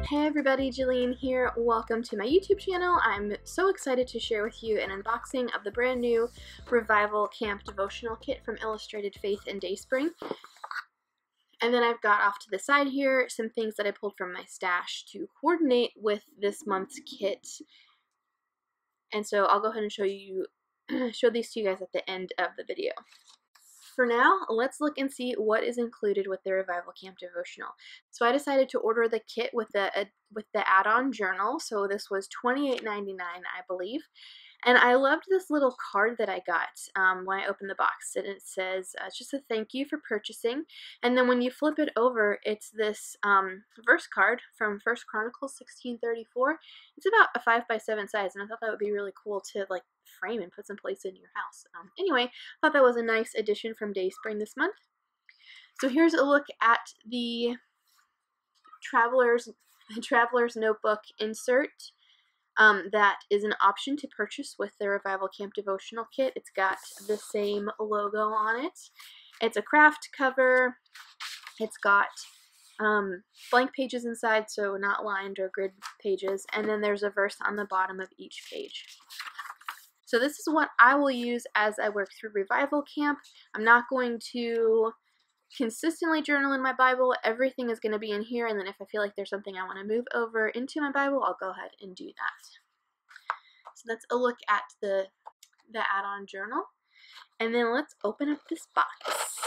Hey everybody, Jillian here. Welcome to my YouTube channel. I'm so excited to share with you an unboxing of the brand new Revival Camp Devotional Kit from Illustrated Faith and DaySpring. And then I've got off to the side here some things that I pulled from my stash to coordinate with this month's kit. And so I'll go ahead and show these to you guys at the end of the video. For now, let's look and see what is included with the Revival Camp Devotional. So I decided to order the kit with the add-on journal. So this was $28.99, I believe. And I loved this little card that I got when I opened the box. And it says, it's just a thank you for purchasing. And then when you flip it over, it's this verse card from 1 Chronicles 16:34. It's about a 5x7 size, and I thought that would be really cool to like frame and put someplace in your house. Anyway, I thought that was a nice addition from DaySpring this month. So here's a look at the Traveler's Notebook insert. That is an option to purchase with the Revival Camp Devotional Kit. It's got the same logo on it. It's a craft cover. It's got blank pages inside, so not lined or grid pages, and then there's a verse on the bottom of each page. So this is what I will use as I work through Revival Camp. I'm not going to consistently journal in my Bible. Everything is going to be in here, and then if I feel like there's something I want to move over into my Bible, I'll go ahead and do that. So that's a look at the add-on journal. And then let's open up this box.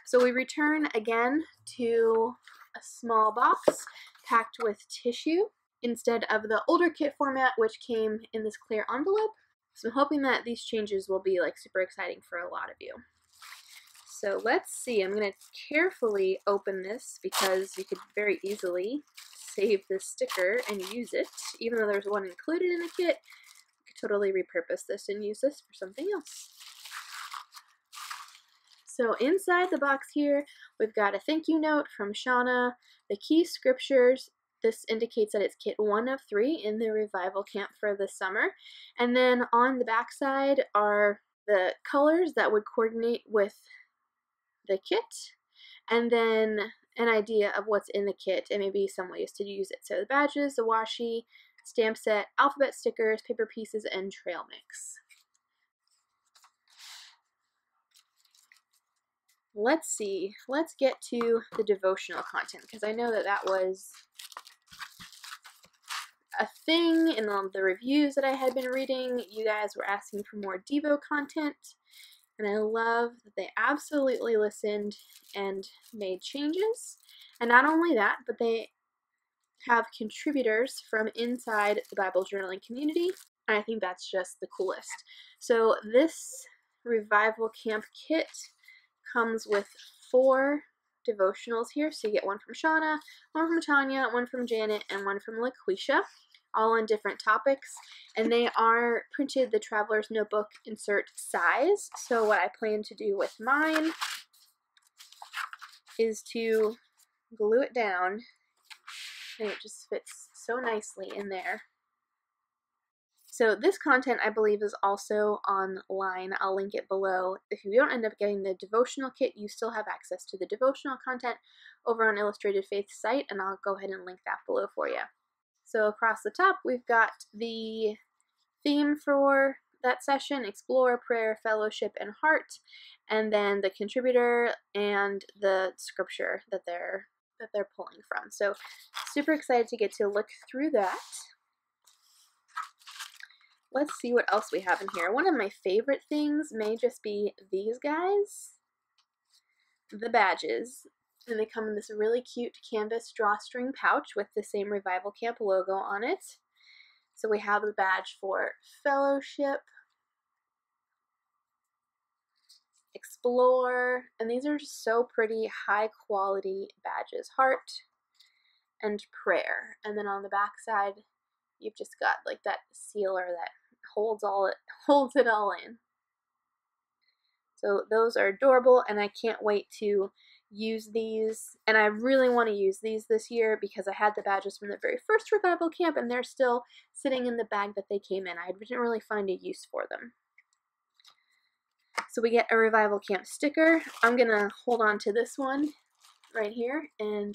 So we return again to a small box packed with tissue instead of the older kit format, which came in this clear envelope. So I'm hoping that these changes will be like super exciting for a lot of you. So let's see, I'm going to carefully open this because you could very easily save this sticker and use it. Even though there's one included in the kit, you could totally repurpose this and use this for something else. So inside the box here, we've got a thank you note from Shauna, the key scriptures. This indicates that it's kit 1 of 3 in the Revival Camp for the summer. And then on the back side are the colors that would coordinate with the kit, and then an idea of what's in the kit and maybe some ways to use it. So the badges, the washi, stamp set, alphabet stickers, paper pieces, and trail mix. Let's see. Let's get to the devotional content because I know that was a thing in the reviews that I had been reading. You guys were asking for more Devo content. And I love that they absolutely listened and made changes. And not only that, but they have contributors from inside the Bible journaling community. And I think that's just the coolest. So this Revival Camp kit comes with 4 devotionals here. So you get one from Shauna, one from Tanya, one from Janet, and one from LaQuisha, all on different topics, and they are printed the Traveler's Notebook insert size. So what I plan to do with mine is to glue it down, and it just fits so nicely in there. So this content, I believe, is also online. I'll link it below. If you don't end up getting the devotional kit, you still have access to the devotional content over on Illustrated Faith's site, and I'll go ahead and link that below for you. So across the top, we've got the theme for that session: explore, prayer, fellowship, and heart, and then the contributor and the scripture that they're pulling from. So super excited to get to look through that. Let's see what else we have in here. One of my favorite things may just be these guys, the badges. And they come in this really cute canvas drawstring pouch with the same Revival Camp logo on it. So we have the badge for fellowship, explore, and these are just so pretty, high quality badges. Heart and prayer. And then on the back side, you've just got like that sealer that holds it all in. So those are adorable, and I can't wait to use these, and I really want to use these this year because I had the badges from the very first Revival Camp and they're still sitting in the bag that they came in. I didn't really find a use for them. So we get a Revival Camp sticker. I'm gonna hold on to this one right here and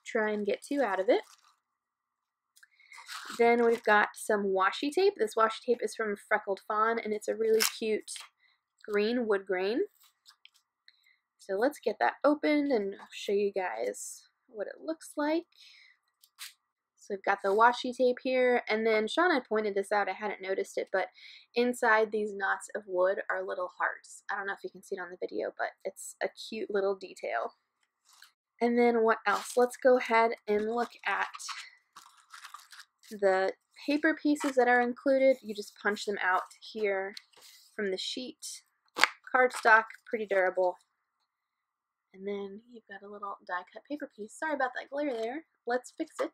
try and get 2 out of it. Then we've got some washi tape. This washi tape is from Freckled Fawn, and it's a really cute green wood grain. So let's get that opened and I'll show you guys what it looks like. So we've got the washi tape here, and then Sean had pointed this out, I hadn't noticed it, but inside these knots of wood are little hearts. I don't know if you can see it on the video, but it's a cute little detail. And then what else? Let's go ahead and look at the paper pieces that are included. You just punch them out here from the sheet. Cardstock, pretty durable. And then you've got a little die-cut paper piece. Sorry about that glare there. Let's fix it.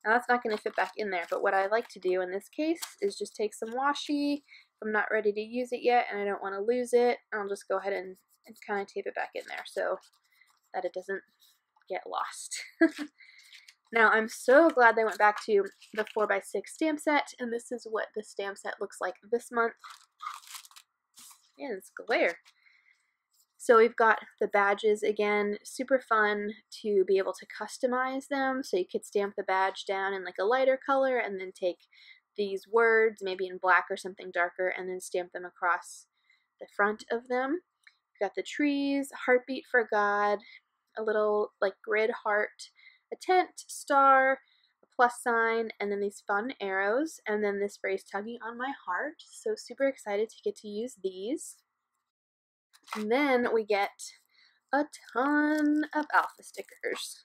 Now that's not going to fit back in there, but what I like to do in this case is just take some washi. If I'm not ready to use it yet and I don't want to lose it, I'll just go ahead and kind of tape it back in there so that it doesn't get lost. Now I'm so glad they went back to the 4x6 stamp set, and this is what the stamp set looks like this month. Man, it's glare. So we've got the badges again, super fun to be able to customize them. So you could stamp the badge down in like a lighter color and then take these words, maybe in black or something darker, and then stamp them across the front of them. We've got the trees, heartbeat for God, a little like grid heart, a tent, star, a plus sign, and then these fun arrows, and then this phrase tugging on my heart. So super excited to get to use these. And then we get a ton of alpha stickers.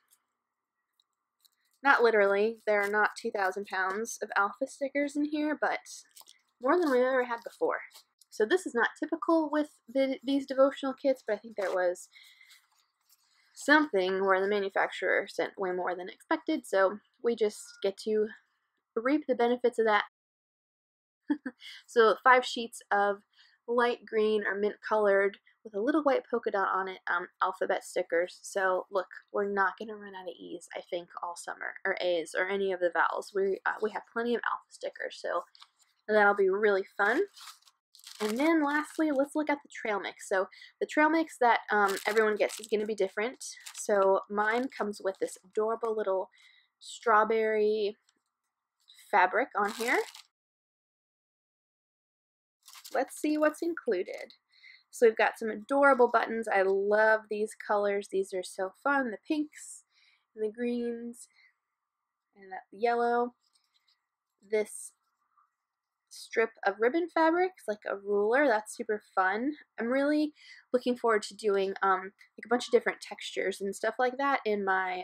Not literally, there are not 2,000 pounds of alpha stickers in here, but more than we've ever had before. So this is not typical with these devotional kits, but I think there was something where the manufacturer sent way more than expected, so we just get to reap the benefits of that. So 5 sheets of light green or mint colored with a little white polka dot on it, alphabet stickers. So look, we're not going to run out of E's, I think, all summer, or A's, or any of the vowels. We have plenty of alpha stickers, so that'll be really fun. And then lastly, let's look at the trail mix. So the trail mix that everyone gets is going to be different. So mine comes with this adorable little strawberry fabric on here. Let's see what's included. So we've got some adorable buttons. I love these colors. These are so fun. The pinks and the greens and that yellow. This strip of ribbon fabric, like a ruler, that's super fun. I'm really looking forward to doing like a bunch of different textures and stuff like that in my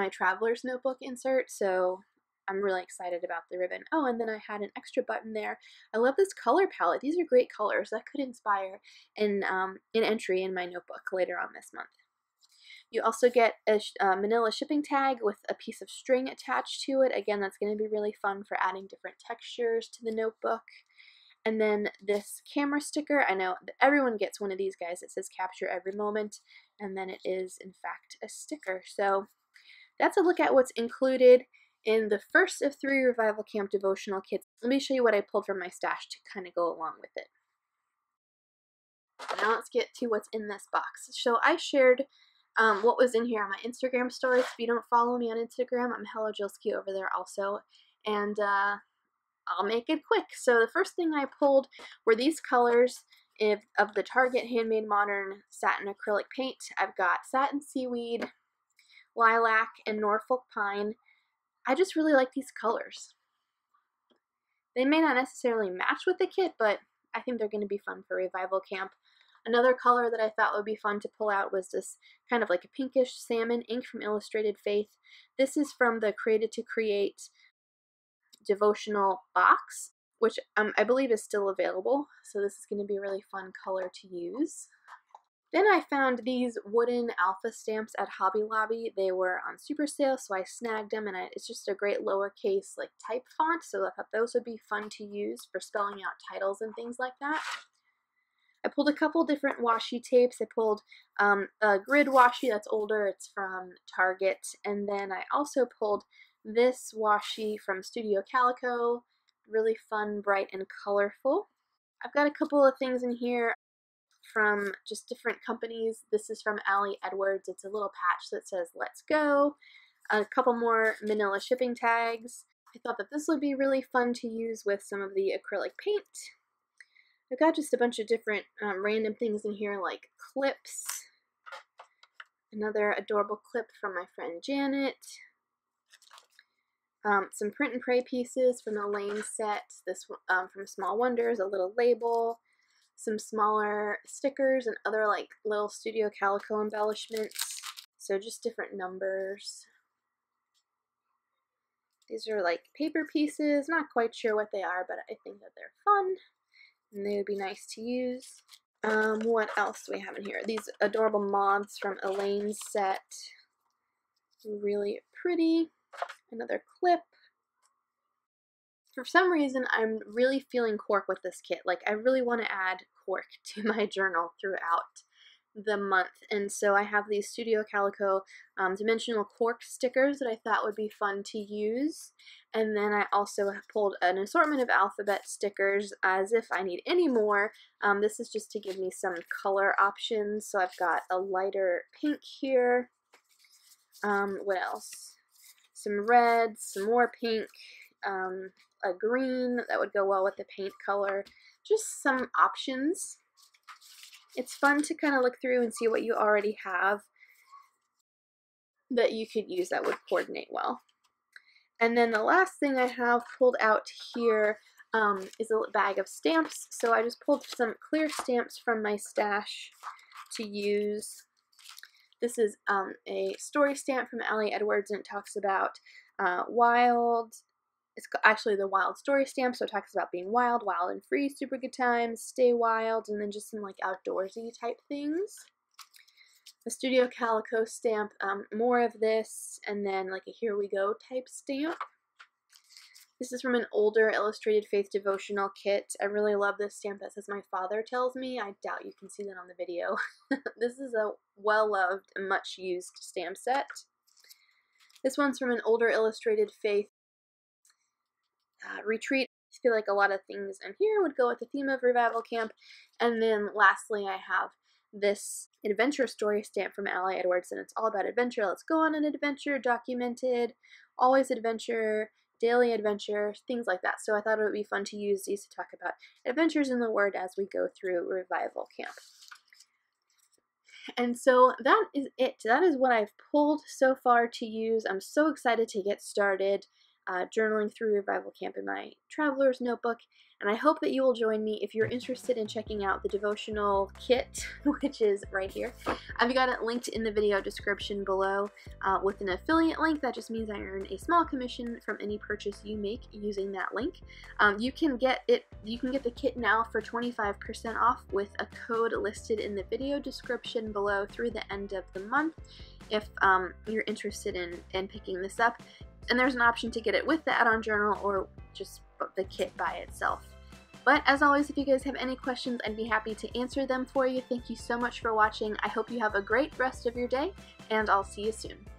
traveler's notebook insert, so I'm really excited about the ribbon. Oh, and then I had an extra button there. I love this color palette. These are great colors that could inspire an entry in my notebook later on this month. You also get a manila shipping tag with a piece of string attached to it. Again, that's going to be really fun for adding different textures to the notebook. And then this camera sticker. I know that everyone gets one of these guys. It says capture every moment, and then it is in fact a sticker. So that's a look at what's included in the first of 3 Revival Camp devotional kits. Let me show you what I pulled from my stash to kind of go along with it. Now let's get to what's in this box. So I shared what was in here on my Instagram stories. If you don't follow me on Instagram, I'm Hello Jilski over there also, and I'll make it quick. So the first thing I pulled were these colors of the Target Handmade Modern Satin Acrylic Paint. I've got Satin Seaweed, Lilac, and Norfolk Pine. I just really like these colors. They may not necessarily match with the kit, but I think they're going to be fun for Revival Camp. Another color that I thought would be fun to pull out was this kind of like a pinkish salmon ink from Illustrated Faith. This is from the Created to Create devotional box, which I believe is still available. So this is going to be a really fun color to use. Then I found these wooden alpha stamps at Hobby Lobby. They were on super sale, so I snagged them, and it's just a great lowercase like type font, so I thought those would be fun to use for spelling out titles and things like that. I pulled a couple different washi tapes. I pulled a grid washi that's older. It's from Target. And then I also pulled this washi from Studio Calico. Really fun, bright, and colorful. I've got a couple of things in here from just different companies. This is from Ali Edwards. It's a little patch that says "Let's Go." A couple more manila shipping tags. I thought that this would be really fun to use with some of the acrylic paint. I've got just a bunch of different random things in here, like clips. Another adorable clip from my friend Janet. Some print and pray pieces from Elaine's set. This from Small Wonders, a little label. Some smaller stickers and other like little Studio Calico embellishments. So just different numbers. These are like paper pieces, not quite sure what they are, but I think that they're fun and they would be nice to use. What else do we have in here? These adorable moths from Elaine's set. Really pretty. Another clip. For some reason, I'm really feeling cork with this kit. Like, I really want to add cork to my journal throughout the month. And so I have these Studio Calico dimensional cork stickers that I thought would be fun to use. And then I also have pulled an assortment of alphabet stickers as if I need any more. This is just to give me some color options. So I've got a lighter pink here. What else? Some red, some more pink, a green that would go well with the paint color. Just some options. It's fun to kind of look through and see what you already have that you could use that would coordinate well. And then the last thing I have pulled out here is a bag of stamps. So I just pulled some clear stamps from my stash to use. This is a story stamp from Ali Edwards, and it talks about wild. It's actually the wild story stamp, so it talks about being wild and free, super good times, stay wild, and then just some like outdoorsy type things. The Studio Calico stamp, more of this, and then like a here we go type stamp. This is from an older Illustrated Faith devotional kit. I really love this stamp that says "My Father Tells Me." I doubt you can see that on the video. This is a well-loved, much-used stamp set. This one's from an older Illustrated Faith retreat. I feel like a lot of things in here would go with the theme of Revival Camp. And then lastly, I have this adventure story stamp from Ali Edwards, and it's all about adventure. Let's go on an adventure, documented, always adventure, daily adventure, things like that. So I thought it would be fun to use these to talk about adventures in the Word as we go through Revival Camp. And so that is it. That is what I've pulled so far to use. I'm so excited to get started journaling through Revival Camp in my Traveler's Notebook, and I hope that you will join me if you're interested in checking out the devotional kit, which is right here. I've got it linked in the video description below with an affiliate link. That just means I earn a small commission from any purchase you make using that link. You can get the kit now for 25% off with a code listed in the video description below through the end of the month if you're interested in picking this up. And there's an option to get it with the add-on journal or just the kit by itself. But as always, if you guys have any questions, I'd be happy to answer them for you. Thank you so much for watching. I hope you have a great rest of your day, and I'll see you soon.